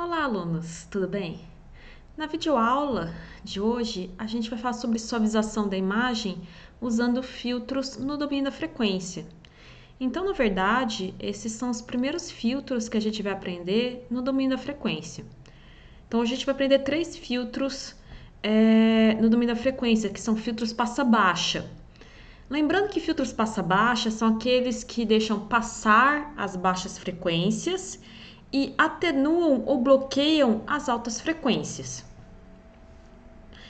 Olá, alunos, tudo bem? Na videoaula de hoje, a gente vai falar sobre suavização da imagem usando filtros no domínio da frequência. Então, na verdade, esses são os primeiros filtros que a gente vai aprender no domínio da frequência. Então, a gente vai aprender 3 filtros no domínio da frequência, que são filtros passa-baixa. Lembrando que filtros passa-baixa são aqueles que deixam passar as baixas frequências e atenuam ou bloqueiam as altas frequências.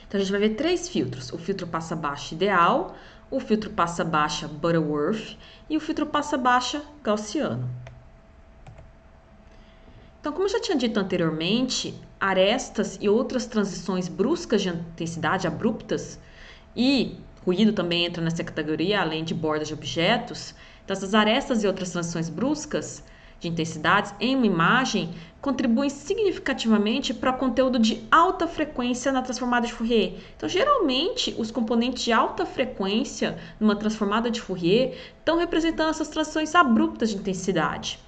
Então, a gente vai ver 3 filtros: o filtro passa-baixa ideal, o filtro passa-baixa Butterworth e o filtro passa-baixa gaussiano. Então, como eu já tinha dito anteriormente, arestas e outras transições bruscas de intensidade, abruptas, e ruído também entra nessa categoria, além de bordas de objetos. Então, essas arestas e outras transições bruscas de intensidades em uma imagem contribuem significativamente para o conteúdo de alta frequência na transformada de Fourier. Então, geralmente, os componentes de alta frequência numa transformada de Fourier estão representando essas transições abruptas de intensidade.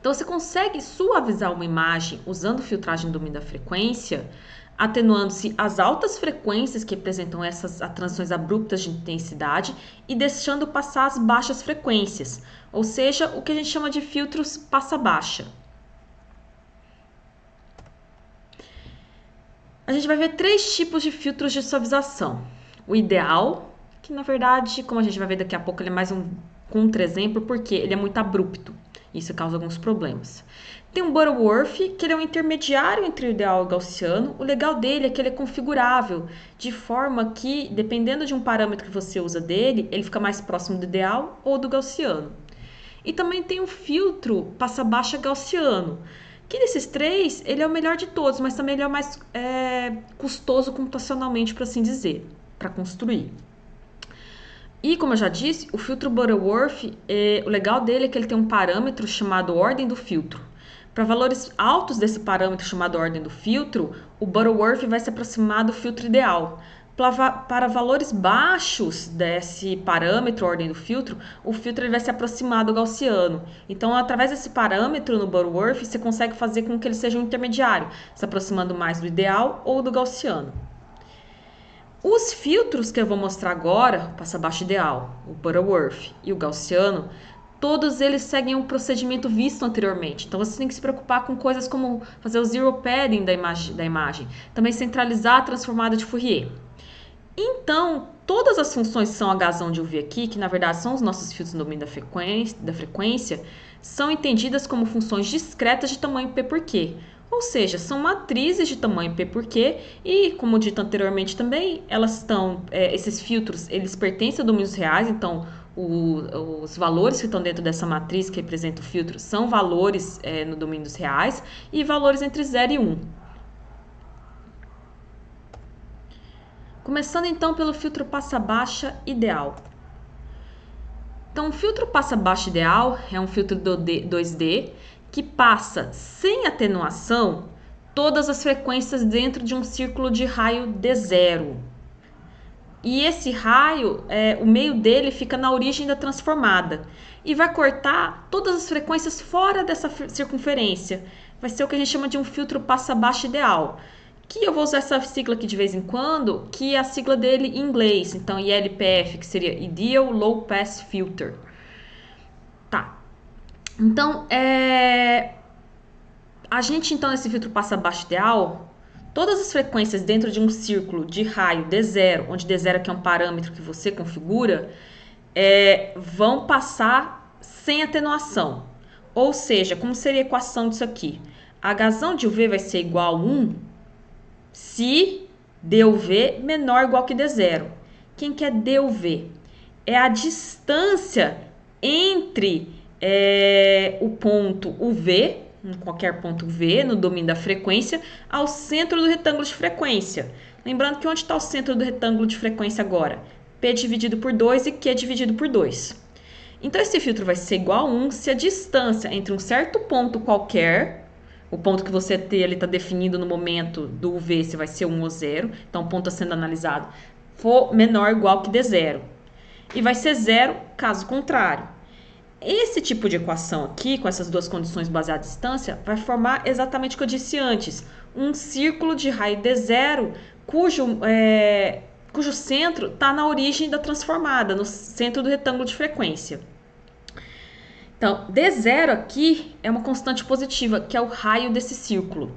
Então, você consegue suavizar uma imagem usando filtragem do domínio da frequência, atenuando-se as altas frequências que representam essas transições abruptas de intensidade e deixando passar as baixas frequências, ou seja, o que a gente chama de filtros passa-baixa. A gente vai ver 3 tipos de filtros de suavização. O ideal, que na verdade, como a gente vai ver daqui a pouco, ele é mais um contra-exemplo, porque ele é muito abrupto. Isso causa alguns problemas. Tem um Butterworth, que ele é um intermediário entre o ideal e o gaussiano. O legal dele é que ele é configurável, de forma que, dependendo de um parâmetro que você usa dele, ele fica mais próximo do ideal ou do gaussiano. E também tem o filtro passa-baixa gaussiano, que desses 3, ele é o melhor de todos, mas também ele é o mais custoso computacionalmente, por assim dizer, para construir. E, como eu já disse, o filtro Butterworth, o legal dele é que ele tem um parâmetro chamado ordem do filtro. Para valores altos desse parâmetro chamado ordem do filtro, o Butterworth vai se aproximar do filtro ideal. Para valores baixos desse parâmetro, ordem do filtro, o filtro ele vai se aproximar do gaussiano. Então, através desse parâmetro no Butterworth, você consegue fazer com que ele seja um intermediário, se aproximando mais do ideal ou do gaussiano. Os filtros que eu vou mostrar agora, o passa-baixa ideal, o Butterworth e o gaussiano, todos eles seguem um procedimento visto anteriormente. Então, você tem que se preocupar com coisas como fazer o zero padding da imagem, também centralizar a transformada de Fourier. Então, todas as funções que são Hs onde eu vi aqui, que na verdade são os nossos filtros no domínio da frequência, são entendidas como funções discretas de tamanho p por q. Ou seja, são matrizes de tamanho p por q e, como dito anteriormente também, esses filtros, eles pertencem a domínios reais, então os valores que estão dentro dessa matriz que representa o filtro são valores no domínio dos reais e valores entre 0 e 1. Começando então pelo filtro passa-baixa ideal. Então, o filtro passa-baixa ideal é um filtro 2D que passa sem atenuação todas as frequências dentro de um círculo de raio D0. E esse raio, o meio dele fica na origem da transformada e vai cortar todas as frequências fora dessa circunferência. Vai ser o que a gente chama de um filtro passa-baixa ideal. Que eu vou usar essa sigla aqui de vez em quando, que é a sigla dele em inglês. Então, ILPF, que seria Ideal Low Pass Filter. Tá. Então, a gente, então, nesse filtro passa-baixa ideal, todas as frequências dentro de um círculo de raio D0, onde D0 aqui é um parâmetro que você configura, vão passar sem atenuação. Ou seja, como seria a equação disso aqui? A Hzão de UV vai ser igual a 1 se DUV menor ou igual que D0. Quem que é DUV? É a distância entre o ponto UV, em qualquer ponto V, no domínio da frequência, ao centro do retângulo de frequência. Lembrando que onde está o centro do retângulo de frequência agora? P dividido por 2 e Q dividido por 2. Então, esse filtro vai ser igual a 1 se a distância entre um certo ponto qualquer, o ponto que você está definindo no momento do UV, se vai ser 1 ou 0, então o ponto está sendo analisado, for menor ou igual que D0. E vai ser 0 caso contrário. esse tipo de equação aqui, com essas duas condições baseadas em distância, vai formar exatamente o que eu disse antes. Um círculo de raio D0, cujo centro está na origem da transformada, no centro do retângulo de frequência. Então, D0 aqui é uma constante positiva, que é o raio desse círculo.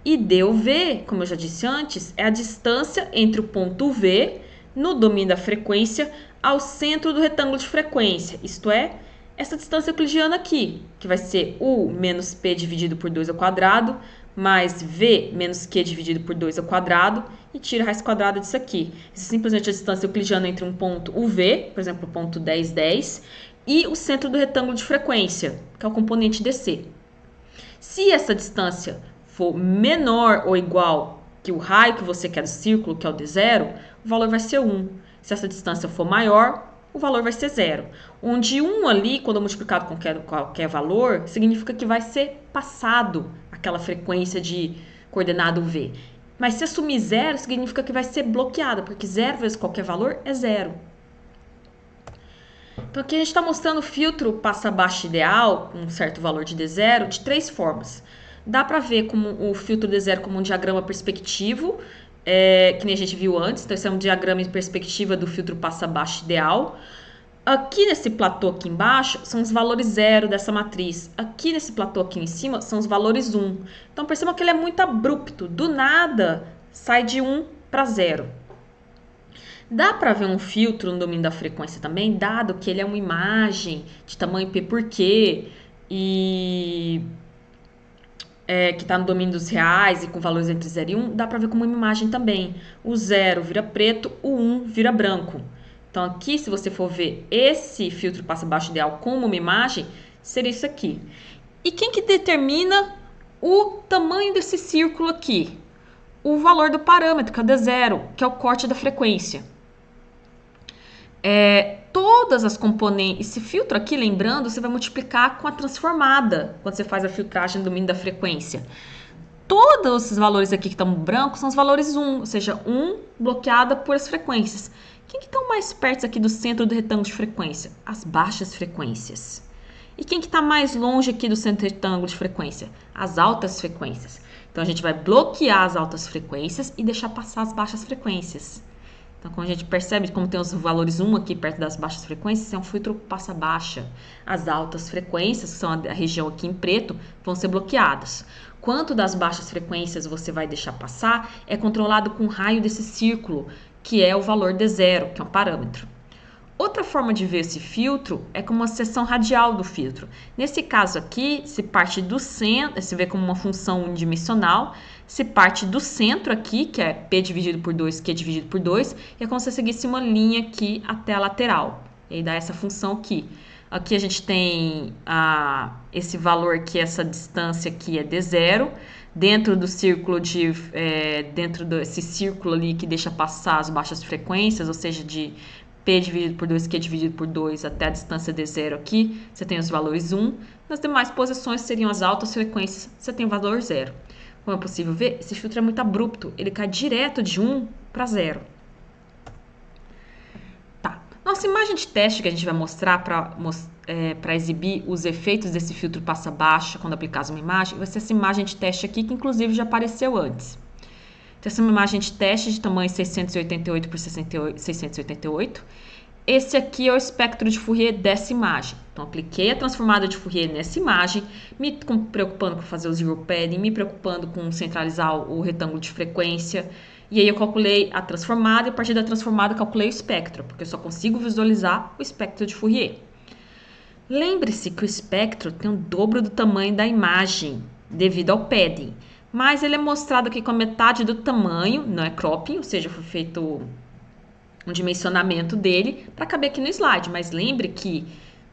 E DV, como eu já disse antes, é a distância entre o ponto V, no domínio da frequência, ao centro do retângulo de frequência, isto é, essa distância euclidiana aqui, que vai ser U menos P dividido por 2 ao quadrado, mais V menos Q dividido por 2 ao quadrado, e tira a raiz quadrada disso aqui. Isso é simplesmente a distância euclidiana entre um ponto UV, por exemplo, o ponto 10, 10, e o centro do retângulo de frequência, que é o componente DC. Se essa distância for menor ou igual que o raio que você quer do círculo, que é o D0, o valor vai ser 1. Se essa distância for maior, o valor vai ser 0. Onde 1 ali, quando multiplicado com qualquer valor, significa que vai ser passado aquela frequência de coordenado V. Mas se assumir 0, significa que vai ser bloqueada, porque 0 vezes qualquer valor é 0. Então aqui a gente está mostrando o filtro passa-baixa ideal, com um certo valor de D0, de 3 formas. Dá para ver como o filtro D0 como um diagrama perspectivo, que nem a gente viu antes. Então esse é um diagrama em perspectiva do filtro passa-baixa ideal. Aqui nesse platô aqui embaixo são os valores 0 dessa matriz. Aqui nesse platô aqui em cima são os valores 1. Então percebam que ele é muito abrupto. Do nada sai de 1 para 0. Dá para ver um filtro no domínio da frequência também, dado que ele é uma imagem de tamanho P por Q e que está no domínio dos reais e com valores entre 0 e 1, dá para ver como uma imagem também. O 0 vira preto, o 1 vira branco. Então aqui, se você for ver esse filtro passa-baixo ideal como uma imagem, seria isso aqui. E quem que determina o tamanho desse círculo aqui? O valor do parâmetro, que é o D0, que é o corte da frequência. Todas as componentes, esse filtro aqui, lembrando, você vai multiplicar com a transformada, quando você faz a filtragem no domínio da frequência. Todos esses valores aqui que estão brancos são os valores 1, ou seja, 1 bloqueada por as frequências. Quem que estão mais perto aqui do centro do retângulo de frequência? As baixas frequências. E quem que está mais longe aqui do centro do retângulo de frequência? As altas frequências. Então, a gente vai bloquear as altas frequências e deixar passar as baixas frequências. Então, como a gente percebe, como tem os valores 1 aqui perto das baixas frequências, é um filtro passa-baixa. As altas frequências, que são a região aqui em preto, vão ser bloqueadas. Quanto das baixas frequências você vai deixar passar é controlado com o raio desse círculo, que é o valor D0, que é um parâmetro. Outra forma de ver esse filtro é como uma seção radial do filtro. Nesse caso aqui, se parte do centro, se vê como uma função unidimensional, se parte do centro aqui, que é P dividido por 2, Q dividido por 2, e é como se você seguisse uma linha aqui até a lateral. E aí dá essa função aqui. Aqui a gente tem esse valor aqui, essa distância aqui é D0, dentro do círculo dentro desse círculo ali que deixa passar as baixas frequências, ou seja, de P dividido por 2, Q dividido por 2 até a distância D0 aqui, você tem os valores 1. Nas demais posições seriam as altas frequências, você tem o valor 0. Como é possível ver, esse filtro é muito abrupto, ele cai direto de 1 para 0. Tá. Nossa imagem de teste que a gente vai mostrar para exibir os efeitos desse filtro passa-baixa quando aplicar uma imagem, vai ser essa imagem de teste aqui, que inclusive já apareceu antes. Então, essa é uma imagem de teste de tamanho 688 por 688. Esse aqui é o espectro de Fourier dessa imagem. Então, apliquei a transformada de Fourier nessa imagem, me preocupando com fazer o zero padding, me preocupando com centralizar o retângulo de frequência. E aí eu calculei a transformada e a partir da transformada calculei o espectro, porque eu só consigo visualizar o espectro de Fourier. Lembre-se que o espectro tem o dobro do tamanho da imagem, devido ao padding. Mas ele é mostrado aqui com a metade do tamanho, não é cropping, ou seja, foi feito um dimensionamento dele para caber aqui no slide. Mas lembre que,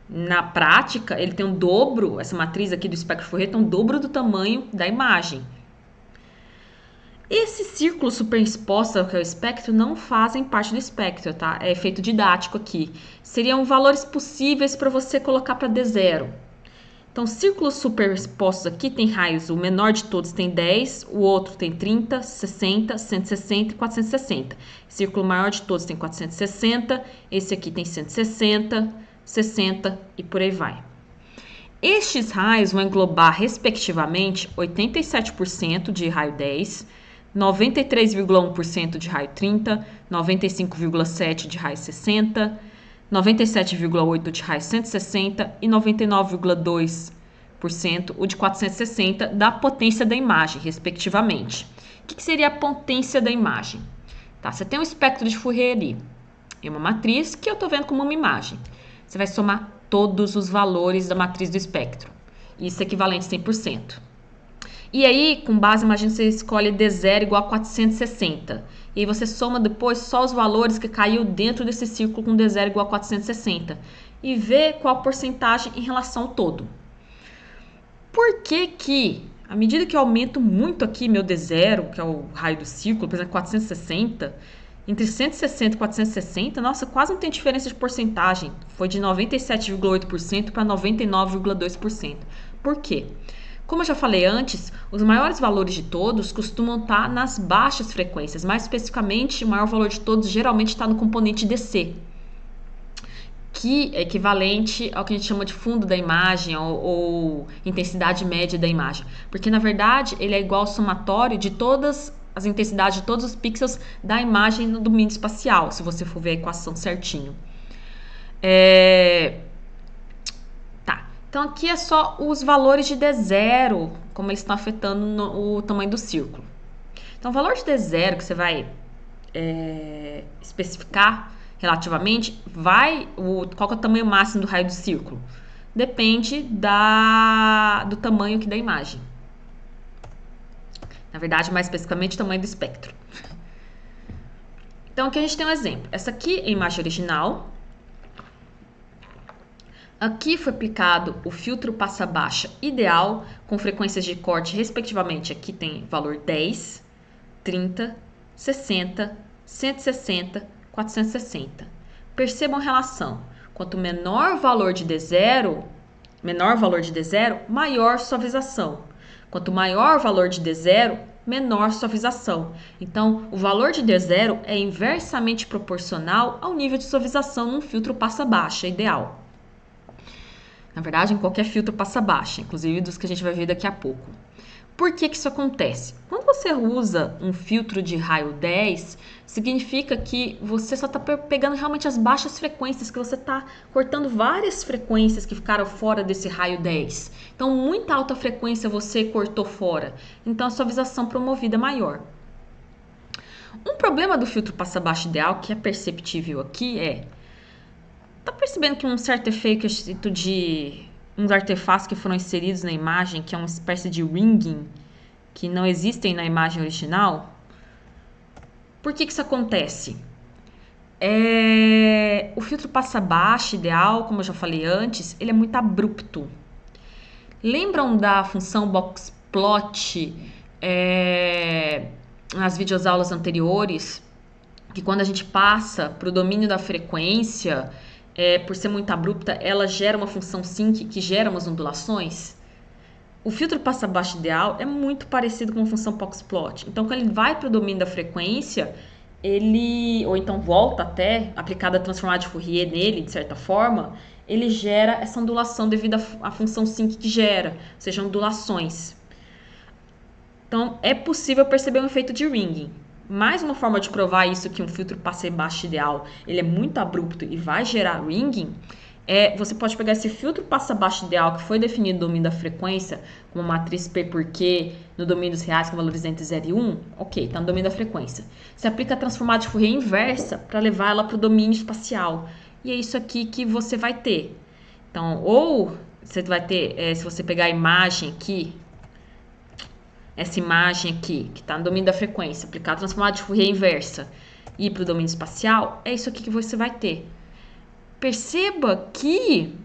na prática, ele tem um dobro, essa matriz aqui do espectro Fourier tem um dobro do tamanho da imagem. Esses círculos superexpostos que é o espectro não fazem parte do espectro, tá? É efeito didático aqui. Seriam valores possíveis para você colocar para D0. Então, círculos superexpostos aqui tem raios, o menor de todos tem 10, o outro tem 30, 60, 160 e 460. Círculo maior de todos tem 460, esse aqui tem 160, 60 e por aí vai. Estes raios vão englobar, respectivamente, 87% de raio 10, 93,1% de raio 30, 95,7% de raio 60, 97,8% de raio 160 e 99,2% o de 460 da potência da imagem, respectivamente. O que seria a potência da imagem? Tá, você tem um espectro de Fourier ali, é uma matriz que eu estou vendo como uma imagem. Você vai somar todos os valores da matriz do espectro. Isso é equivalente a 100%. E aí, com base, imagina você escolhe D0 igual a 460. E aí você soma depois só os valores que caiu dentro desse círculo com D0 igual a 460. E vê qual a porcentagem em relação ao todo. Por que que, à medida que eu aumento muito aqui meu D0, que é o raio do círculo, por exemplo, 460... Entre 160 e 460, nossa, quase não tem diferença de porcentagem. Foi de 97,8% para 99,2%. Por quê? Como eu já falei antes, os maiores valores de todos costumam estar nas baixas frequências. Mais especificamente, o maior valor de todos geralmente está no componente DC, que é equivalente ao que a gente chama de fundo da imagem ou intensidade média da imagem. Porque, na verdade, ele é igual ao somatório de todas as intensidades de todos os pixels da imagem no domínio espacial, se você for ver a equação certinho. Tá, então aqui é só os valores de D0, como eles estão afetando o tamanho do círculo. Então, o valor de D0 que você vai especificar relativamente, qual que é o tamanho máximo do raio do círculo? Depende do tamanho aqui da imagem. Na verdade, mais especificamente, o tamanho do espectro. Então, aqui a gente tem um exemplo. Essa aqui é a imagem original. Aqui foi aplicado o filtro passa-baixa ideal, com frequências de corte, respectivamente. Aqui tem valor 10, 30, 60, 160, 460. Percebam a relação. Quanto menor valor de D0, maior suavização. Quanto maior o valor de D0, menor suavização. Então, o valor de D0 é inversamente proporcional ao nível de suavização num filtro passa-baixa ideal. Na verdade, em qualquer filtro passa-baixa, inclusive dos que a gente vai ver daqui a pouco. Por que isso acontece? Quando você usa um filtro de raio 10, significa que você só está pegando realmente as baixas frequências, que você está cortando várias frequências que ficaram fora desse raio 10. Então, muita alta frequência você cortou fora. Então, a suavização promovida é maior. Um problema do filtro passa-baixa ideal, que é perceptível aqui, tá percebendo que um certo efeito de uns artefatos que foram inseridos na imagem, que é uma espécie de ringing, que não existem na imagem original? Por que isso acontece? O filtro passa-baixa ideal, como eu já falei antes, ele é muito abrupto. Lembram da função boxplot nas videoaulas anteriores? Que quando a gente passa para o domínio da frequência, por ser muito abrupta, ela gera uma função sinc que gera umas ondulações. O filtro passa-baixa ideal é muito parecido com a função boxplot. Então, quando ele vai para o domínio da frequência, ou então volta até, aplicada a transformada de Fourier nele, de certa forma, ele gera essa ondulação devido à função sinc que gera, ou seja, ondulações. Então, é possível perceber um efeito de ringing. Mais uma forma de provar isso, que um filtro passa-baixa ideal ele é muito abrupto e vai gerar ringing, você pode pegar esse filtro passa-baixa ideal que foi definido no domínio da frequência, com uma matriz P por Q no domínio dos reais com valores entre 0 e 1, ok, está no domínio da frequência. Você aplica a transformada de Fourier inversa para levar ela para o domínio espacial. E é isso aqui que você vai ter. Então, ou você vai ter, se você pegar a imagem aqui, essa imagem aqui, que está no domínio da frequência, aplicar a transformada de Fourier inversa e ir para o domínio espacial, é isso aqui que você vai ter. Perceba que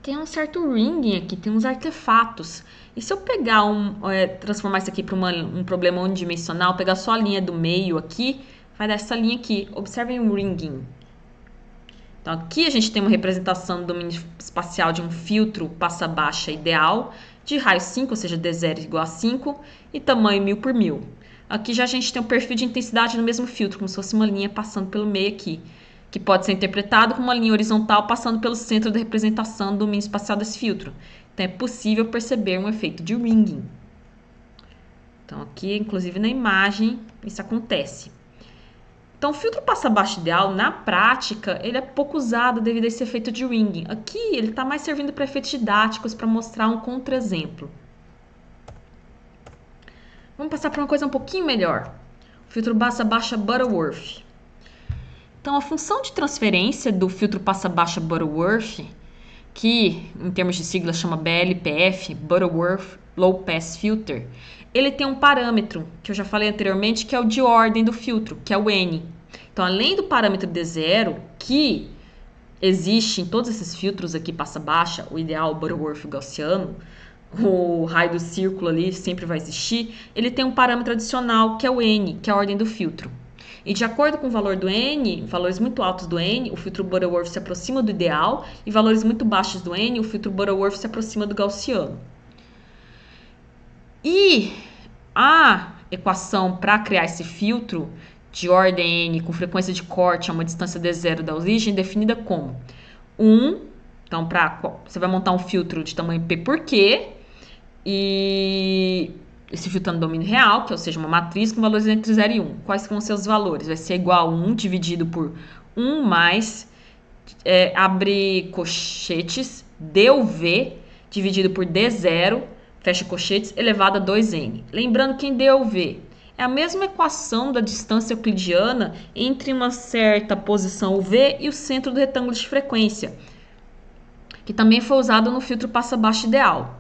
tem um certo ringing aqui, tem uns artefatos. E se eu pegar transformar isso aqui para um problema unidimensional, pegar só a linha do meio aqui, vai dar essa linha aqui. Observem o ringing. Então, aqui a gente tem uma representação do domínio espacial de um filtro passa-baixa ideal, de raio 5, ou seja, D0 igual a 5, e tamanho 1000 por 1000. Aqui já a gente tem um perfil de intensidade no mesmo filtro, como se fosse uma linha passando pelo meio aqui. que pode ser interpretado como uma linha horizontal passando pelo centro da representação do domínio espacial desse filtro. Então, é possível perceber um efeito de ringing. Então, aqui, inclusive na imagem, isso acontece. Então, o filtro passa-baixo ideal, na prática, ele é pouco usado devido a esse efeito de ringing. Aqui, ele está mais servindo para efeitos didáticos, para mostrar um contra-exemplo. Vamos passar para uma coisa um pouquinho melhor. O filtro passa-baixa Butterworth. Então, a função de transferência do filtro passa-baixa Butterworth, que em termos de sigla chama BLPF, Butterworth Low Pass Filter, ele tem um parâmetro, que eu já falei anteriormente, que é o de ordem do filtro, que é o N. Então, além do parâmetro D0, que existe em todos esses filtros aqui passa-baixa, o ideal, o Butterworth, o gaussiano, o raio do círculo ali sempre vai existir, ele tem um parâmetro adicional, que é o N, que é a ordem do filtro. E de acordo com o valor do N, valores muito altos do N, o filtro Butterworth se aproxima do ideal, e valores muito baixos do N, o filtro Butterworth se aproxima do gaussiano. E a equação para criar esse filtro de ordem N com frequência de corte a uma distância D0 da origem é definida como 1. Então, você vai montar um filtro de tamanho P por Q, e esse filtro é no domínio real, que ou seja, uma matriz com valores entre 0 e 1. Quais vão ser os valores? Vai ser igual a 1 dividido por 1 mais, abre colchetes, dV, dividido por D0, fecha colchetes, elevado a 2n. Lembrando que em dV é a mesma equação da distância euclidiana entre uma certa posição V e o centro do retângulo de frequência, que também foi usado no filtro passa-baixo ideal.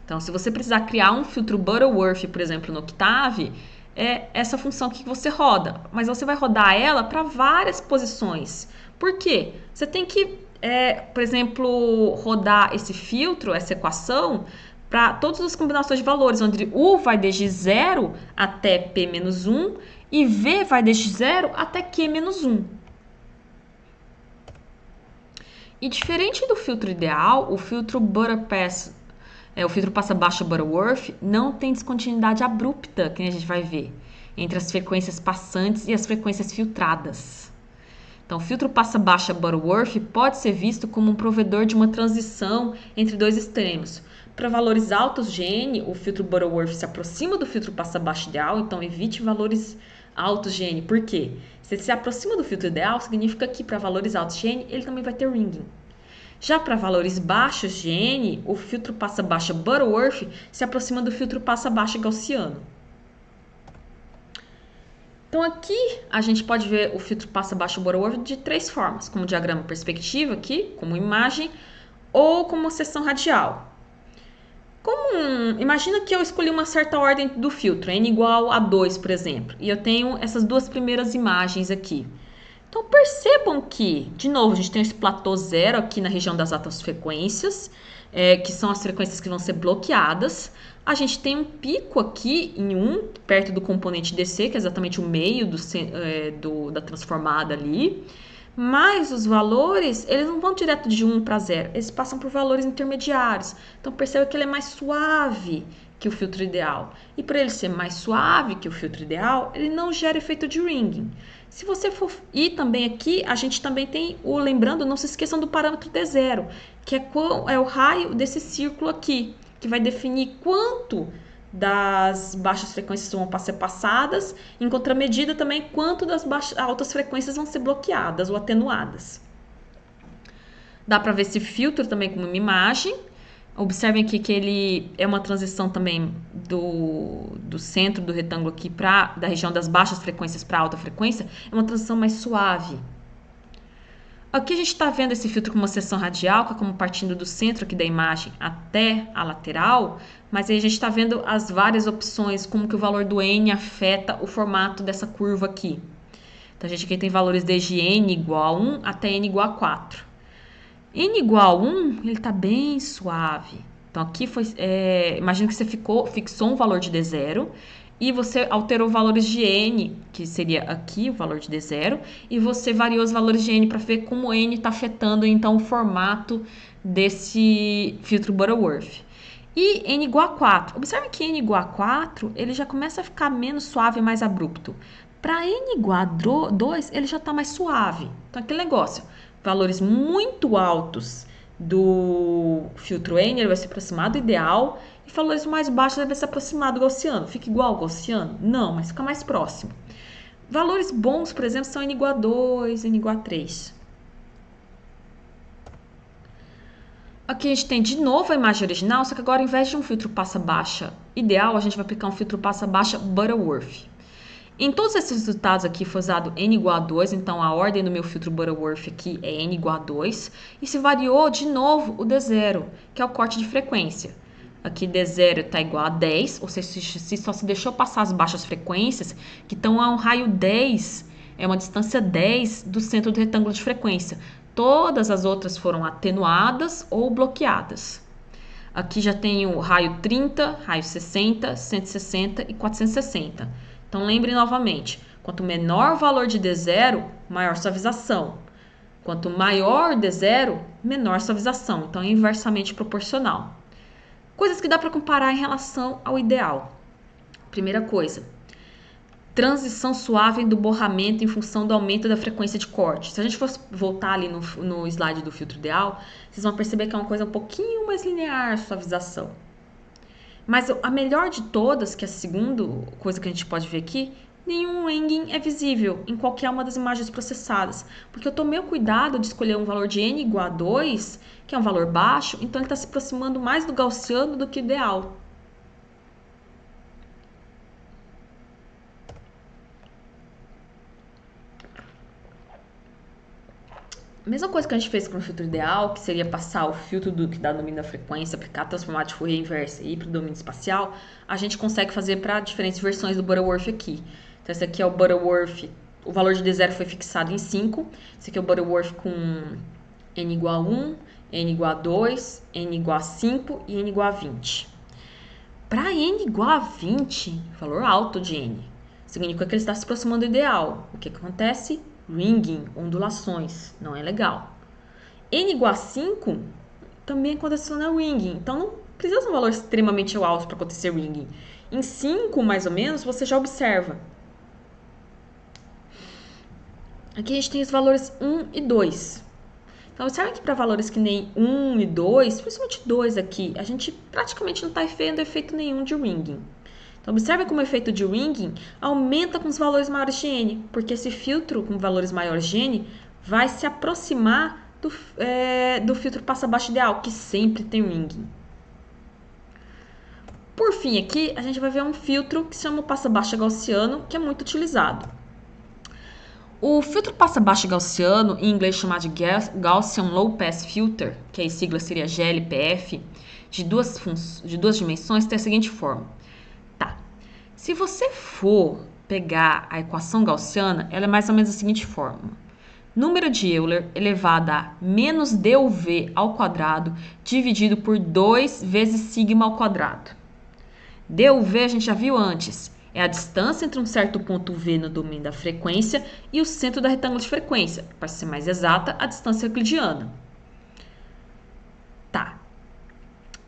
Então, se você precisar criar um filtro Butterworth, por exemplo, no Octave, é essa função que você roda. Mas você vai rodar ela para várias posições. Por quê? Você tem que, por exemplo, rodar esse filtro, essa equação, para todas as combinações de valores, onde U vai desde 0 até P-1 e V vai desde 0 até Q-1. E diferente do filtro ideal, o filtro o filtro passa-baixo Butterworth não tem descontinuidade abrupta, que a gente vai ver, entre as frequências passantes e as frequências filtradas. Então, o filtro passa-baixa Butterworth pode ser visto como um provedor de uma transição entre dois extremos. Para valores altos de N, o filtro Butterworth se aproxima do filtro passa-baixo ideal, então evite valores altos de N. Por quê? Se ele se aproxima do filtro ideal, significa que para valores altos de N, ele também vai ter ringing. Já para valores baixos de N, o filtro passa-baixa Butterworth se aproxima do filtro passa-baixa gaussiano. Então aqui a gente pode ver o filtro passa-baixo Butterworth de três formas, como diagrama perspectiva aqui, como imagem, ou como seção radial. Imagina que eu escolhi uma certa ordem do filtro, n igual a 2, por exemplo, e eu tenho essas duas primeiras imagens aqui. Então, percebam que, de novo, a gente tem esse platô zero aqui na região das altas frequências, que são as frequências que vão ser bloqueadas. A gente tem um pico aqui em 1, perto do componente DC, que é exatamente o meio da transformada ali. Mas os valores, eles não vão direto de 1 para 0, eles passam por valores intermediários. Então, perceba que ele é mais suave que o filtro ideal. E por ele ser mais suave que o filtro ideal, ele não gera efeito de ringing. Se você for... E também aqui, a gente também tem lembrando, não se esqueçam do parâmetro D0, que é o raio desse círculo aqui, que vai definir quanto das baixas frequências vão ser passadas, em contramedida também quanto das altas frequências vão ser bloqueadas ou atenuadas. Dá para ver esse filtro também como uma imagem. Observem aqui que ele é uma transição também do centro do retângulo aqui da região das baixas frequências para alta frequência, é uma transição mais suave. Aqui a gente está vendo esse filtro com uma seção radial, que é como partindo do centro aqui da imagem até a lateral, mas aí a gente está vendo as várias opções, como que o valor do N afeta o formato dessa curva aqui. Então a gente aqui tem valores desde N igual a 1 até N igual a 4. N igual a 1, ele está bem suave. Então aqui imagina que você fixou um valor de D0 e você alterou valores de N, que seria aqui o valor de D0, e você variou os valores de N para ver como N está afetando então o formato desse filtro Butterworth. E n igual a 4. Observe que n igual a 4, ele já começa a ficar menos suave e mais abrupto. Para n igual a 2, ele já está mais suave. Então, aquele negócio, valores muito altos do filtro N, ele vai se aproximar do ideal, e valores mais baixos, ele vai se aproximar do gaussiano. Fica igual ao gaussiano? Não, mas fica mais próximo. Valores bons, por exemplo, são n igual a 2, n igual a 3. Aqui a gente tem de novo a imagem original, só que agora, ao invés de um filtro passa-baixa ideal, a gente vai aplicar um filtro passa-baixa Butterworth. Em todos esses resultados aqui foi usado n igual a 2, então a ordem do meu filtro Butterworth aqui é n igual a 2. E se variou de novo o D0, que é o corte de frequência. Aqui D0 está igual a 10, ou seja, se só se deixou passar as baixas frequências, que estão a um raio 10, é uma distância 10 do centro do retângulo de frequência. Todas as outras foram atenuadas ou bloqueadas. Aqui já tem o raio 30, raio 60, 160 e 460. Então, lembre novamente, quanto menor o valor de D0, maior suavização. Quanto maior D0, menor suavização. Então, é inversamente proporcional. Coisas que dá para comparar em relação ao ideal. Primeira coisa, transição suave do borramento em função do aumento da frequência de corte. Se a gente fosse voltar ali no slide do filtro ideal, vocês vão perceber que é uma coisa um pouquinho mais linear a suavização. Mas a melhor de todas, que é a segunda coisa que a gente pode ver aqui, nenhum ringing é visível em qualquer uma das imagens processadas, porque eu tomei o cuidado de escolher um valor de n igual a 2, que é um valor baixo, então ele está se aproximando mais do gaussiano do que ideal. Mesma coisa que a gente fez com o filtro ideal, que seria passar o filtro que dá domínio da frequência, aplicar a transformada de Fourier inversa e ir para o domínio espacial, a gente consegue fazer para diferentes versões do Butterworth aqui. Então, esse aqui é o Butterworth, o valor de D0 foi fixado em 5. Esse aqui é o Butterworth com n igual a 1, n igual a 2, n igual a 5 e n igual a 20. Para n igual a 20, valor alto de n, significa que ele está se aproximando do ideal. O que acontece? Ringing, ondulações, não é legal. N igual a 5 também acontece no ringing, então não precisa de um valor extremamente alto para acontecer ringing. Em 5, mais ou menos, você já observa. Aqui a gente tem os valores 1 e 2. Então, observe que para valores que nem 1 e 2, principalmente 2 aqui, a gente praticamente não está vendo efeito nenhum de ringing. Então, observe como o efeito de ringing aumenta com os valores maiores de n, porque esse filtro com valores maiores de n vai se aproximar do filtro passa-baixo ideal, que sempre tem ringing. Por fim, aqui a gente vai ver um filtro que se chama passa-baixo gaussiano, que é muito utilizado. O filtro passa-baixo gaussiano, em inglês chamado de Gaussian Low Pass Filter, que a sigla seria GLPF, de duas dimensões, tem a seguinte forma. Se você for pegar a equação gaussiana, ela é mais ou menos da seguinte forma. Número de Euler elevado a menos DUV ao quadrado dividido por 2 vezes sigma ao quadrado. DUV a gente já viu antes. É a distância entre um certo ponto V no domínio da frequência e o centro da retângulo de frequência. Para ser mais exata, a distância euclidiana. Tá.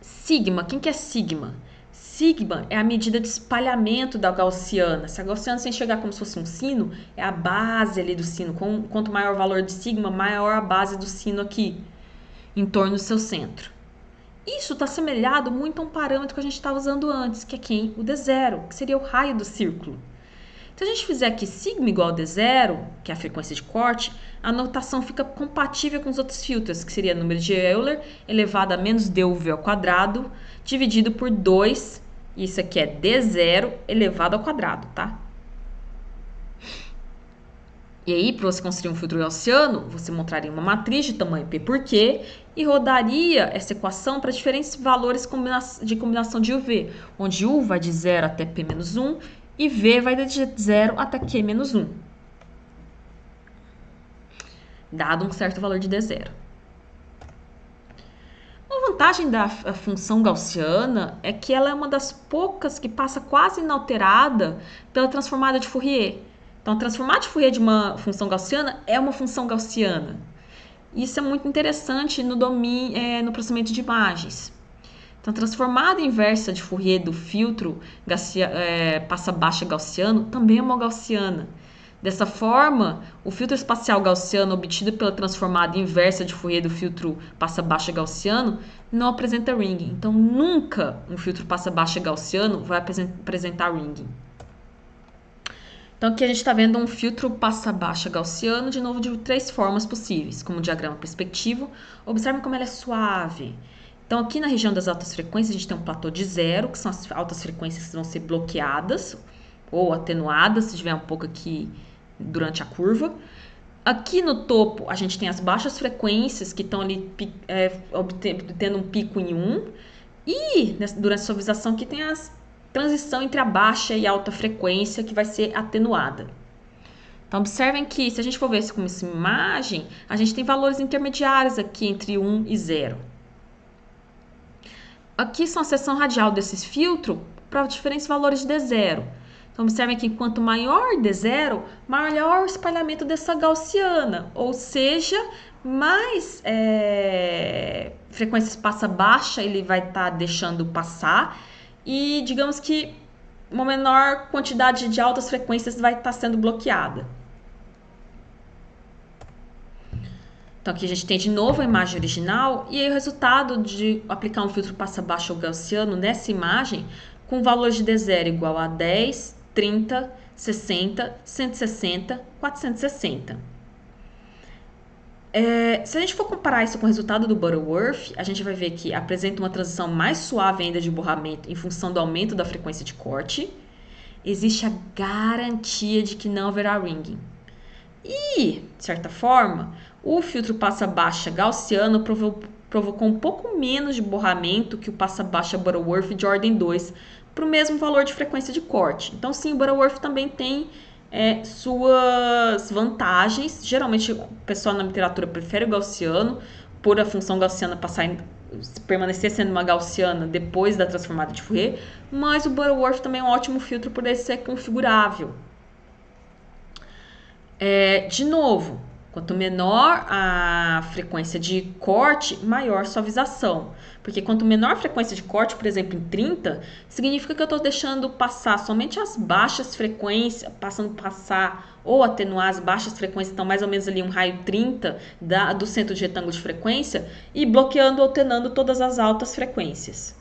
Sigma, quem que é sigma? Sigma é a medida de espalhamento da gaussiana. Se a gaussiana se enxergar como se fosse um sino, é a base ali do sino. Quanto maior o valor de sigma, maior a base do sino aqui, em torno do seu centro. Isso está semelhado muito a um parâmetro que a gente estava usando antes, que é quem? O D0, que seria o raio do círculo. Se a gente fizer aqui sigma igual a D0, que é a frequência de corte, a notação fica compatível com os outros filtros, que seria o número de Euler elevado a menos DUV ao quadrado, dividido por 2, isso aqui é D0 elevado ao quadrado, tá? E aí, para você construir um filtro gaussiano, você montaria uma matriz de tamanho P por Q e rodaria essa equação para diferentes valores de combinação de UV, onde U vai de 0 até P-1 e V vai de 0 até Q-1, dado um certo valor de D0. Uma vantagem da função gaussiana é que ela é uma das poucas que passa quase inalterada pela transformada de Fourier. Então, a transformada de Fourier de uma função gaussiana é uma função gaussiana. Isso é muito interessante no processamento de imagens. Então, Então, a transformada inversa de Fourier do filtro passa-baixa gaussiano também é uma gaussiana. Dessa forma, o filtro espacial gaussiano obtido pela transformada inversa de Fourier do filtro passa-baixa gaussiano não apresenta ringing. Então, nunca um filtro passa-baixa gaussiano vai apresentar ringing. Então, aqui a gente está vendo um filtro passa-baixa gaussiano, de novo, de 3 formas possíveis, como o diagrama perspectivo. Observem como ela é suave. Então, aqui na região das altas frequências, a gente tem um platô de 0, que são as altas frequências que vão ser bloqueadas ou atenuadas, se tiver um pouco aqui durante a curva. Aqui no topo, a gente tem as baixas frequências, que estão ali obtendo um pico em 1. E, durante a suavização, aqui tem a transição entre a baixa e a alta frequência, que vai ser atenuada. Então, observem que, se a gente for ver isso como essa imagem, a gente tem valores intermediários aqui entre 1 e 0. Aqui são a seção radial desses filtros para diferentes valores de D0. Então, observem que quanto maior D0, maior o espalhamento dessa gaussiana, ou seja, mais frequências passa baixa ele vai estar deixando passar, e digamos que uma menor quantidade de altas frequências vai estar sendo bloqueada. Então, aqui a gente tem de novo a imagem original e aí o resultado de aplicar um filtro passa-baixo ou gaussiano nessa imagem com valores de D0 igual a 10, 30, 60, 160, 460. Se a gente for comparar isso com o resultado do Butterworth, a gente vai ver que apresenta uma transição mais suave ainda de borramento em função do aumento da frequência de corte. Existe a garantia de que não haverá ringing. E, de certa forma, o filtro passa-baixa gaussiano provocou um pouco menos de borramento que o passa-baixa Butterworth de ordem 2 para o mesmo valor de frequência de corte. Então, sim, o Butterworth também tem suas vantagens. Geralmente, o pessoal na literatura prefere o gaussiano por a função gaussiana permanecer sendo uma gaussiana depois da transformada de Fourier, mas o Butterworth também é um ótimo filtro por ele ser configurável. De novo, quanto menor a frequência de corte, maior suavização. Porque quanto menor a frequência de corte, por exemplo, em 30, significa que eu estou deixando passar somente as baixas frequências, ou atenuar as baixas frequências, então mais ou menos ali um raio 30 do centro de retângulo de frequência, e bloqueando ou atenuando todas as altas frequências.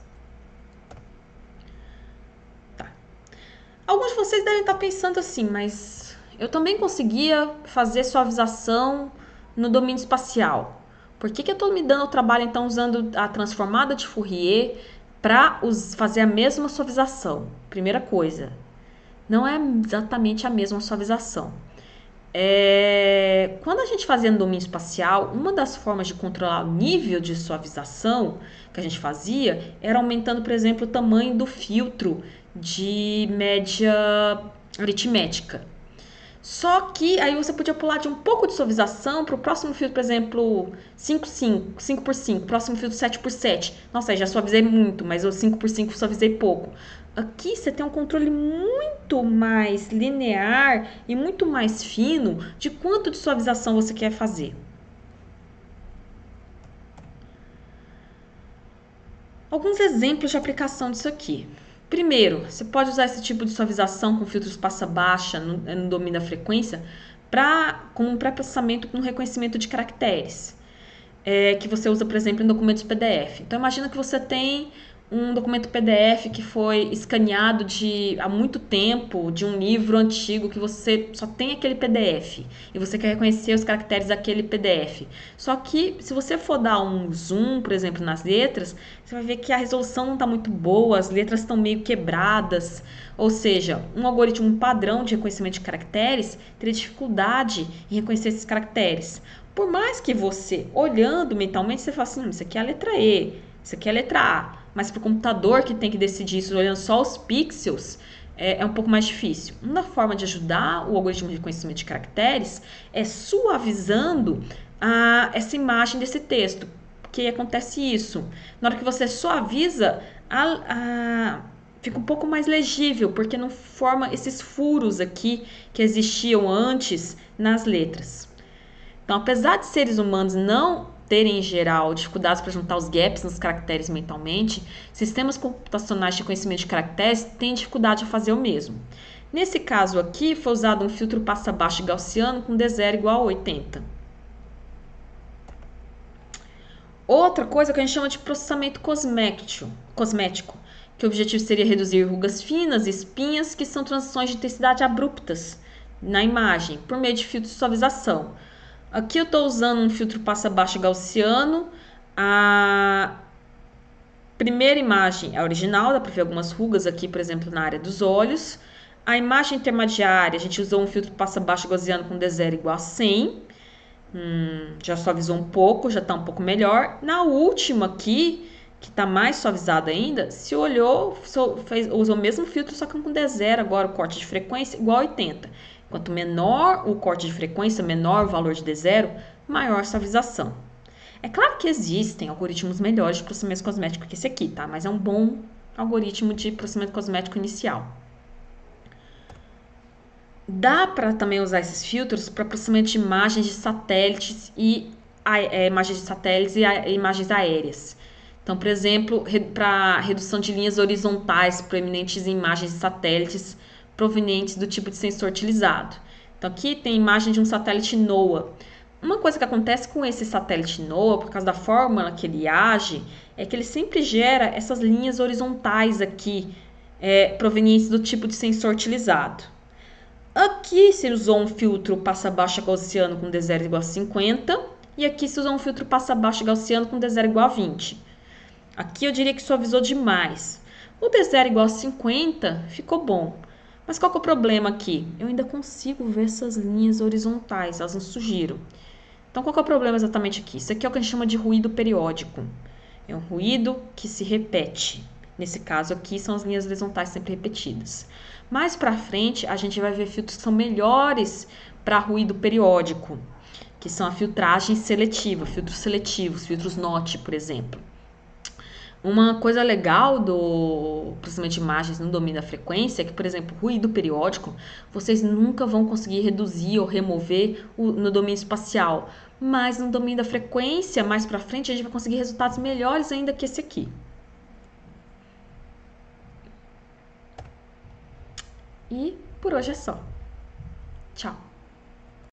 Tá. Alguns de vocês devem estar pensando assim, mas eu também conseguia fazer suavização no domínio espacial. Por que eu estou me dando o trabalho, então, usando a transformada de Fourier para fazer a mesma suavização? Primeira coisa, não é exatamente a mesma suavização. Quando a gente fazia no domínio espacial, uma das formas de controlar o nível de suavização que a gente fazia era aumentando, por exemplo, o tamanho do filtro de média aritmética. Só que aí você podia pular de um pouco de suavização para o próximo filtro, por exemplo, 5x5, próximo filtro 7x7. Nossa, aí já suavizei muito, mas o 5x5 suavizei pouco. Aqui você tem um controle muito mais linear e muito mais fino de quanto de suavização você quer fazer. Alguns exemplos de aplicação disso aqui. Primeiro, você pode usar esse tipo de suavização com filtros passa-baixa no domínio da frequência como um pré-processamento com reconhecimento de caracteres, que você usa, por exemplo, em documentos PDF. Então, imagina que você tem um documento PDF que foi escaneado há muito tempo, de um livro antigo, que você só tem aquele PDF e você quer reconhecer os caracteres daquele PDF. Só que se você for dar um zoom, por exemplo, nas letras, você vai ver que a resolução não está muito boa, as letras estão meio quebradas, ou seja, um algoritmo padrão de reconhecimento de caracteres teria dificuldade em reconhecer esses caracteres. Por mais que você, olhando mentalmente, você fala assim, isso aqui é a letra E, isso aqui é a letra A, mas para o computador que tem que decidir isso olhando só os pixels, é um pouco mais difícil. Uma forma de ajudar o algoritmo de reconhecimento de caracteres é suavizando essa imagem desse texto. Porque acontece isso. Na hora que você suaviza, fica um pouco mais legível, porque não forma esses furos aqui que existiam antes nas letras. Então, apesar de seres humanos não terem, em geral, dificuldades para juntar os gaps nos caracteres mentalmente, sistemas computacionais de conhecimento de caracteres têm dificuldade a fazer o mesmo. Nesse caso aqui, foi usado um filtro passa-baixo gaussiano com D0 igual a 80. Outra coisa que a gente chama de processamento cosmético, que o objetivo seria reduzir rugas finas e espinhas, que são transições de intensidade abruptas na imagem, por meio de filtros de suavização. Aqui eu estou usando um filtro passa-baixo gaussiano. A primeira imagem é a original, dá para ver algumas rugas aqui, por exemplo, na área dos olhos. A imagem intermediária, a gente usou um filtro passa-baixo gaussiano com D0 igual a 100. Já suavizou um pouco, já está um pouco melhor. Na última aqui, que está mais suavizada ainda, se olhou, usou o mesmo filtro, só que com D0 agora, o corte de frequência igual a 80. Quanto menor o corte de frequência, menor o valor de D0, maior a suavização. É claro que existem algoritmos melhores de processamento cosmético que esse aqui, tá? Mas é um bom algoritmo de processamento cosmético inicial. Dá para também usar esses filtros para processamento de imagens de satélites e imagens aéreas. Então, por exemplo, para redução de linhas horizontais proeminentes em imagens de satélites provenientes do tipo de sensor utilizado. Então, aqui tem imagem de um satélite NOAA. Uma coisa que acontece com esse satélite NOAA, por causa da fórmula que ele age, é que ele sempre gera essas linhas horizontais aqui, provenientes do tipo de sensor utilizado. Aqui se usou um filtro passa-baixo gaussiano com D0 igual a 50 e aqui se usou um filtro passa-baixo gaussiano com D0 igual a 20. Aqui eu diria que suavizou demais. O D0 igual a 50 ficou bom. Mas qual que é o problema aqui? Eu ainda consigo ver essas linhas horizontais, elas não surgiram. Então qual que é o problema exatamente aqui? Isso aqui é o que a gente chama de ruído periódico. É um ruído que se repete. Nesse caso aqui são as linhas horizontais sempre repetidas. Mais para frente a gente vai ver filtros que são melhores para ruído periódico, que são a filtragem seletiva, filtros seletivos, filtros NOT, por exemplo. Uma coisa legal do processamento de imagens no domínio da frequência é que, por exemplo, ruído periódico, vocês nunca vão conseguir reduzir ou remover no domínio espacial, mas no domínio da frequência, mais para frente, a gente vai conseguir resultados melhores ainda que esse aqui. E por hoje é só. Tchau!